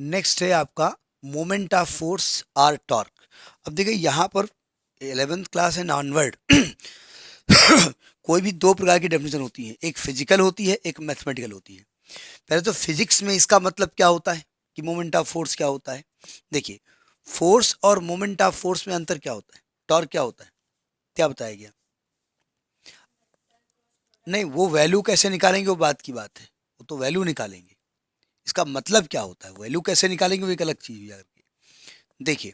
Next है आपका moment of force और टॉर्क। अब देखिए यहाँ पर 11th क्लास एंड ऑनवर्ड कोई भी दो प्रकार की डेफिनेशन होती है, एक फिजिकल होती है, एक मैथमेटिकल होती है। पहले तो फिजिक्स में इसका मतलब क्या होता है कि मोमेंट ऑफ फोर्स क्या होता है। देखिए, फोर्स और मोमेंट ऑफ फोर्स में अंतर क्या होता है, टॉर्क क्या होता है, क्या बताया गया? नहीं, वो वैल्यू कैसे निकालेंगे वो बात की बात है, वो तो वैल्यू निकालेंगे। इसका मतलब क्या होता है, वैल्यू कैसे निकालेंगे वो एक अलग चीज है। देखिए,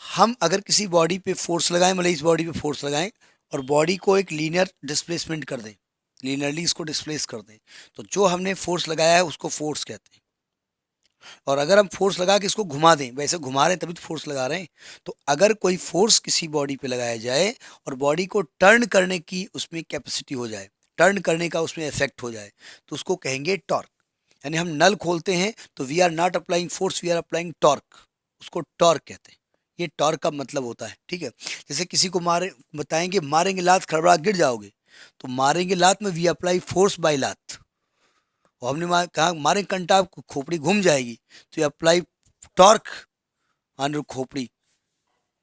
हम अगर किसी बॉडी पे फोर्स लगाएं, मतलब इस बॉडी पे फोर्स लगाएं और बॉडी को एक लीनियर डिस्प्लेसमेंट कर दें, लीनियरली इसको डिस्प्लेस कर दें, तो जो हमने फोर्स लगाया है उसको फोर्स कहते हैं। और अगर हम फोर्स लगा के इसको घुमा दें, वैसे घुमा रहे हैं तभी तो फोर्स लगा रहे हैं, तो अगर कोई फोर्स किसी बॉडी पे लगाया जाए और बॉडी को टर्न करने की उसमें कैपेसिटी हो जाए, टर्न करने का उसमें इफेक्ट हो जाए, तो उसको कहेंगे टॉर्क। यानी हम नल खोलते हैं तो we are not applying force, we are applying torque, उसको टॉर्क कहते हैं। ये टॉर्क का मतलब होता है, ठीक है। जैसे किसी को मारे, बताएंगे मारेंगे लात खड़बड़ा गिर जाओगे, तो मारेंगे लात में वी अप्लाई फोर्स बाय लात। और हमने कहा मारे कंटा खोपड़ी घूम जाएगी, तो यू अप्लाई टॉर्क ऑन खोपड़ी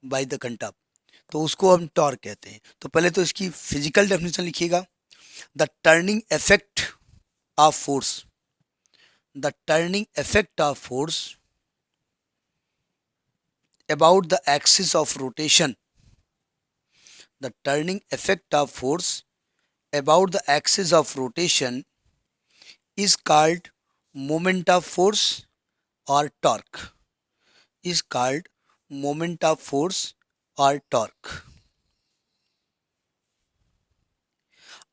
बाय द कंटा, तो उसको हम टॉर्क कहते हैं। तो पहले तो इसकी फिजिकल डेफिनेशन लिखिएगा, the turning effect of force, the turning effect of force about the axis of rotation, the turning effect of force about the axis of rotation is called moment of force or torque, is called moment of force or torque।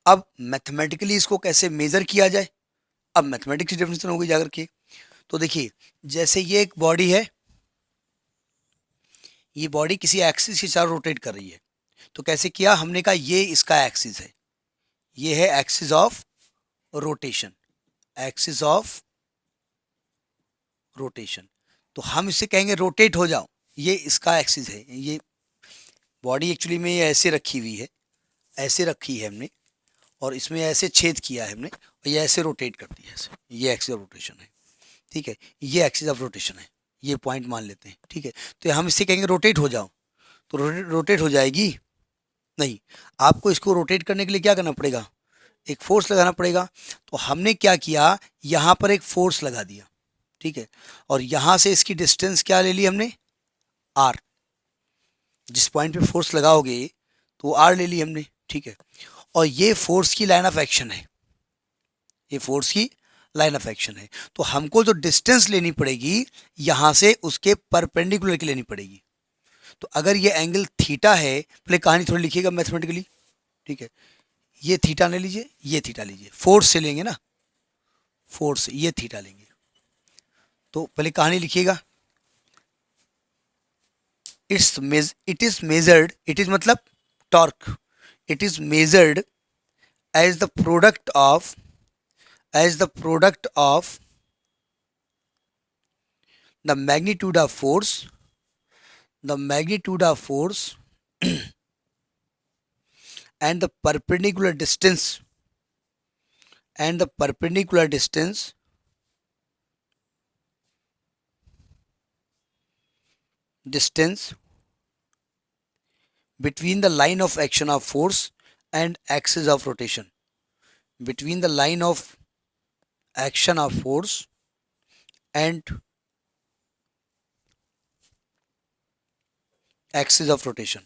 अब mathematically इसको कैसे major किया जाए, अब mathematics की definition होगी जाकर के। तो देखिए, जैसे ये एक बॉडी है, ये बॉडी किसी एक्सिस के चारों रोटेट कर रही है, तो कैसे किया हमने कहा ये इसका एक्सिस है, ये है axis of rotation, axis of rotation. तो हम इसे कहेंगे रोटेट हो जाओ, ये इसका एक्सिस है। ये बॉडी एक्चुअली में ये ऐसे रखी हुई है, ऐसे रखी है हमने, और इसमें ऐसे छेद किया है हमने, और ये ऐसे रोटेट करती है ऐसे, ये एक्सिस ऑफ रोटेशन है, ठीक है। ये एक्सिस ऑफ रोटेशन है, ये पॉइंट मान लेते हैं, ठीक है। तो हम इससे कहेंगे रोटेट हो जाओ, तो रोटेट हो जाएगी नहीं। आपको इसको रोटेट करने के लिए क्या करना पड़ेगा, एक फोर्स लगाना पड़ेगा। तो हमने क्या किया, यहाँ पर एक फोर्स लगा दिया, ठीक है। और यहाँ से इसकी डिस्टेंस क्या ले ली हमने, आर। जिस पॉइंट पे फोर्स लगाओगे तो आर ले ली हमने, ठीक है। और ये फोर्स की लाइन ऑफ एक्शन है, ये फोर्स की लाइन ऑफ एक्शन है। तो हमको जो डिस्टेंस लेनी पड़ेगी यहाँ से उसके परपेंडिकुलर की लेनी पड़ेगी। तो अगर ये एंगल थीटा है, पहले कहानी थोड़ी लिखिएगा मैथमेटिकली, ठीक है। ये थीटा ले लीजिए, ये थीटा लीजिए, फोर्स से लेंगे ना, फोर्स से ये थीटा लेंगे। तो पहले कहानी लिखिएगा, it is measured, it is मतलब torque, it is measured as the product of, as the product of the magnitude of force, the magnitude of force and the perpendicular distance, and the perpendicular distance between the line of action of force and axis of rotation, between the line of action of force and axis of rotation.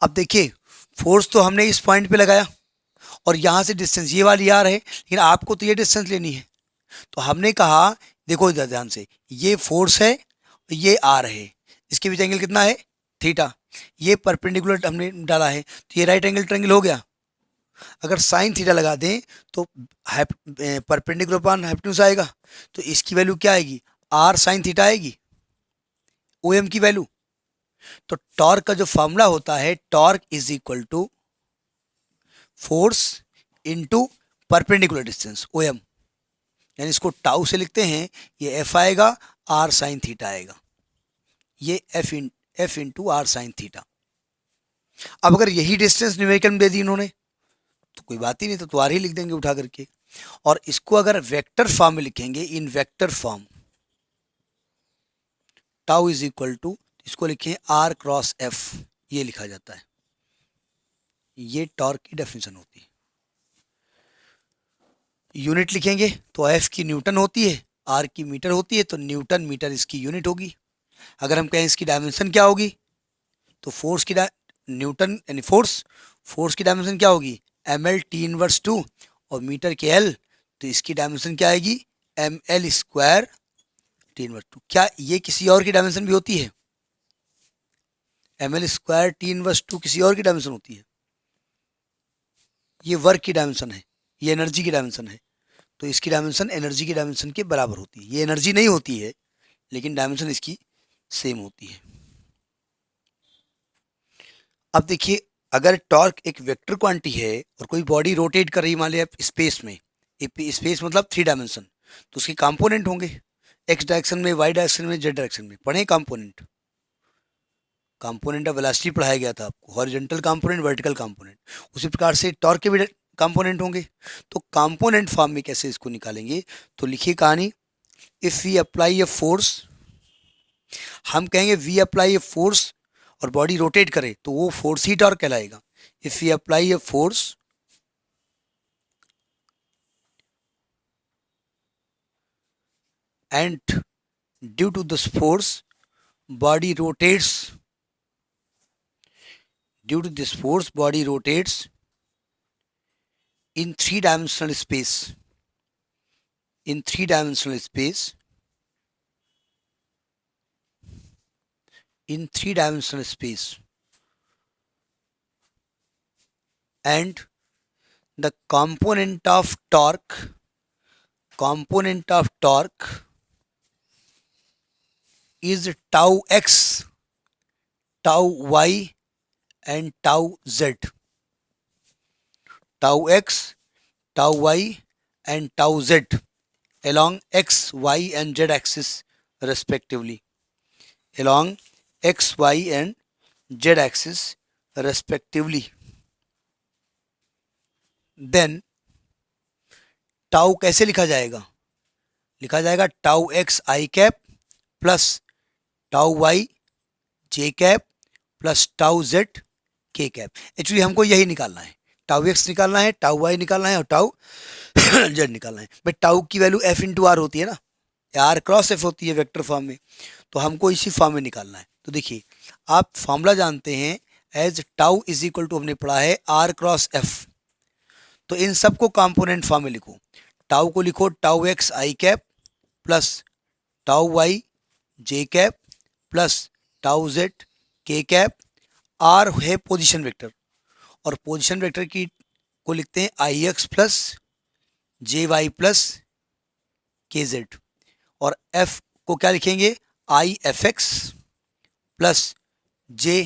अब देखिए, force तो हमने इस point पे लगाया और यहाँ से डिस्टेंस ये वाली आर है, लेकिन आपको तो ये डिस्टेंस लेनी है। तो हमने कहा, देखो इधर ध्यान से, ये फोर्स है, ये आर है, इसके बीच एंगल कितना है, थीटा। ये परपेंडिकुलर हमने डाला है, तो ये राइट एंगल ट्रायंगल हो गया। अगर साइन थीटा लगा दें तो परपेंडिकुलर अपॉन हाइपोटेन्यूज आएगा, तो इसकी वैल्यू क्या आएगी, आर साइन थीटा आएगी, ओ एम की वैल्यू। तो टॉर्क का जो फॉर्मूला होता है, torque is equal to force into perpendicular distance, O M. यानी इसको टाउ से लिखते हैं, ये एफ आएगा, आर साइन थीटा आएगा, ये F into R sine theta. अब अगर यही डिस्टेंस न्यूमेरिकल में दे दी इन्होंने तो कोई बात ही नहीं, तो आर ही लिख देंगे उठा करके। और इसको अगर वेक्टर फॉर्म में लिखेंगे, in vector form, tau is equal to, इसको लिखें आर क्रॉस एफ, ये लिखा जाता है। ये टॉर्क की डेफिनेशन होती है। यूनिट लिखेंगे तो एफ की न्यूटन होती है, आर की मीटर होती है, तो न्यूटन मीटर इसकी यूनिट होगी। अगर हम कहें इसकी डायमेंशन क्या होगी, तो फोर्स की न्यूटन यानी फोर्स की डायमेंशन क्या होगी, एम एल टी इनवर्स 2, और मीटर के एल, तो इसकी डायमेंशन क्या आएगी, M L square T inverse 2। क्या ये किसी और की डायमेंशन भी होती है, M L square T inverse 2 किसी और की डायमेंशन होती है? ये वर्क की डायमेंशन है, ये एनर्जी की डायमेंशन है, तो इसकी डायमेंशन एनर्जी की डायमेंशन के बराबर होती है। ये एनर्जी नहीं होती है, लेकिन डायमेंशन इसकी सेम होती है। अब देखिए, अगर टॉर्क एक वेक्टर क्वांटिटी है और कोई बॉडी रोटेट कर रही है मान लिया स्पेस में, स्पेस मतलब 3 डायमेंशन, तो उसके कंपोनेंट होंगे, एक्स डायरेक्शन में, वाई डायरेक्शन में, जेड डायरेक्शन में। पढ़े कंपोनेंट, कंपोनेंट ऑफ वेलोसिटी पढ़ाया गया था आपको, हॉरिजॉन्टल कंपोनेंट, वर्टिकल कंपोनेंट। उसी प्रकार से टॉर्क के भी कंपोनेंट होंगे। तो कंपोनेंट फॉर्म में कैसे इसको निकालेंगे, तो लिखिए कहानी, if we apply a force, हम कहेंगे वी अप्लाई ए फोर्स और बॉडी रोटेट करे तो वो फोर्स ही टॉर्क कहलाएगा। If we apply a force and due to this force body rotates, due to this force body rotates in 3-dimensional space, in 3-dimensional space, in 3-dimensional space, and the component of torque is tau x, tau y and tau z, tau x, tau y and tau z along x, y and z axis respectively, along x, y and z axis respectively. Then tau कैसे लिखा जाएगा, लिखा जाएगा tau X I cap plus tau Y J cap plus tau Z K cap. Actually हमको यही निकालना है, tau x निकालना है, टाउ वाई निकालना है और टाउ जेड निकालना है। बट टाउ की वैल्यू एफ इंटू आर होती है ना, आर क्रॉस एफ होती है वेक्टर फॉर्म में, तो हमको इसी फॉर्म में निकालना है। तो देखिए, आप फॉर्मूला जानते हैं, as tau is equal to हमने पढ़ा है आर क्रॉस एफ, तो इन सबको कंपोनेंट फॉर्म में लिखो। टाउ को लिखो tau X I cap plus tau Y J cap plus tau Z K cap. R है पोजीशन वेक्टर, और पोजीशन वेक्टर की को लिखते हैं I X plus J Y plus K Z, और एफ को क्या लिखेंगे, I F X plus J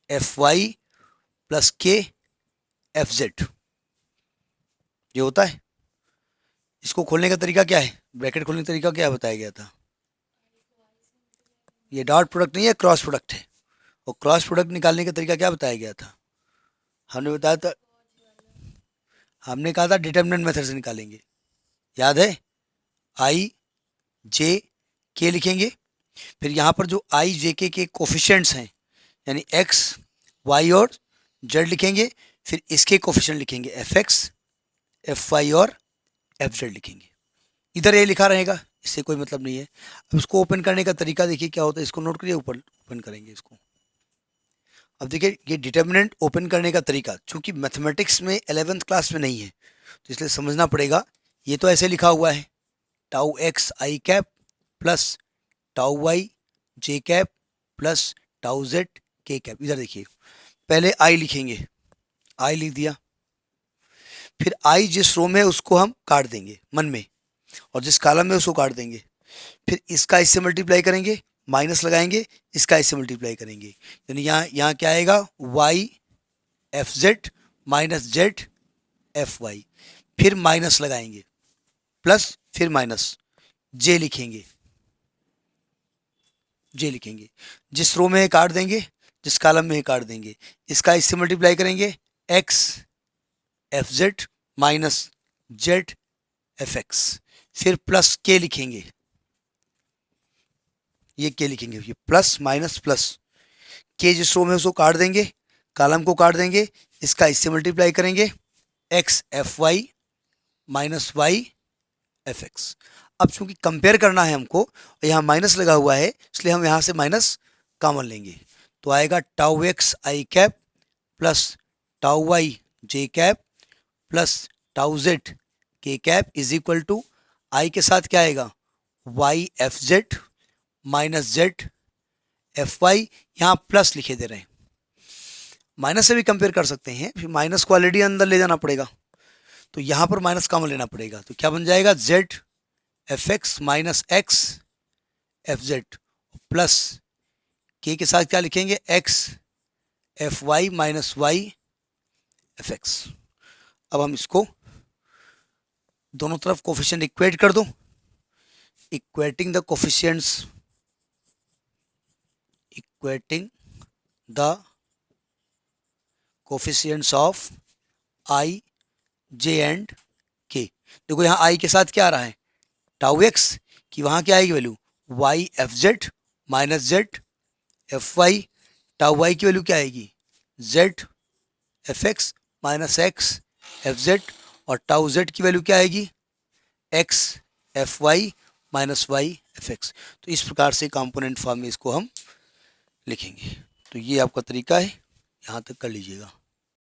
F Y plus K F Z. ये होता है। इसको खोलने का तरीका क्या है, ब्रैकेट खोलने का तरीका क्या बताया गया था, ये डॉट प्रोडक्ट नहीं है, क्रॉस प्रोडक्ट है। और क्रॉस प्रोडक्ट निकालने का तरीका क्या बताया गया था, हमने बताया था, हमने कहा था डिटर्मिनेंट मेथड से निकालेंगे, याद है। आई जे के लिखेंगे, फिर यहाँ पर जो आई जे के कोफिशिएंट्स हैं यानी एक्स वाई और जेड लिखेंगे, फिर इसके कोफिशिएंट लिखेंगे एफ एक्स एफ वाई और एफ जेड लिखेंगे। इधर ये लिखा रहेगा, इससे कोई मतलब नहीं है। अब इसको ओपन करने का तरीका देखिए क्या होता है, इसको नोट करिए, ऊपर ओपन करेंगे इसको। अब देखिए, ये डिटर्मिनेंट ओपन करने का तरीका चूंकि मैथमेटिक्स में 11th क्लास में नहीं है, तो इसलिए समझना पड़ेगा। ये तो ऐसे लिखा हुआ है, tau X I cap plus tau Y J cap plus tau Z K cap. इधर देखिए, पहले आई लिखेंगे, आई लिख दिया, फिर आई जिस रो में है उसको हम काट देंगे मन में, और जिस कॉलम में उसको काट देंगे, फिर इसका इससे मल्टीप्लाई करेंगे, माइनस लगाएंगे, इसका इससे मल्टीप्लाई करेंगे, यानी यहाँ क्या आएगा, Y F Z minus Z F Y, फिर माइनस लगाएंगे, प्लस फिर माइनस, जे लिखेंगे, जे लिखेंगे, जिस रो में है काट देंगे, जिस कॉलम में है काट देंगे, इसका इससे मल्टीप्लाई करेंगे, X F Z minus Z F x, फिर प्लस के लिखेंगे, ये के लिखेंगे, ये प्लस माइनस प्लस, के जिस रो में उसको काट देंगे, कॉलम को काट देंगे, इसका इससे मल्टीप्लाई करेंगे, X F Y minus Y F X. अब चूंकि कंपेयर करना है हमको और यहाँ माइनस लगा हुआ है, इसलिए हम यहाँ से माइनस कॉमन लेंगे, तो आएगा tau X I cap plus tau Y J cap plus tau Z K cap is equal to I के साथ क्या आएगा, Y F Z minus Z F Y, यहाँ प्लस लिखे दे रहे हैं, माइनस से भी कंपेयर कर सकते हैं, फिर माइनस को ऑलरेडी अंदर ले जाना पड़ेगा, तो यहाँ पर माइनस कॉमन लेना पड़ेगा, तो क्या बन जाएगा, Z F X minus X F Z plus K साथ क्या लिखेंगे, X F Y minus Y F X. अब हम इसको दोनों तरफ कोफिशिएंट इक्वेट कर दो, equating the coefficients, equating the coefficients of I J and K. देखो यहाँ आई के साथ क्या आ रहा है, टाउ एक्स की, वहाँ क्या आएगी value, Y F Z minus Z F Y, tau Y की वैल्यू क्या आएगी, Z F X minus X F Z, और टाउ जेड की वैल्यू क्या आएगी, X F Y minus Y F X. तो इस प्रकार से कंपोनेंट फॉर्म में इसको हम लिखेंगे। तो ये आपका तरीका है, यहाँ तक कर लीजिएगा।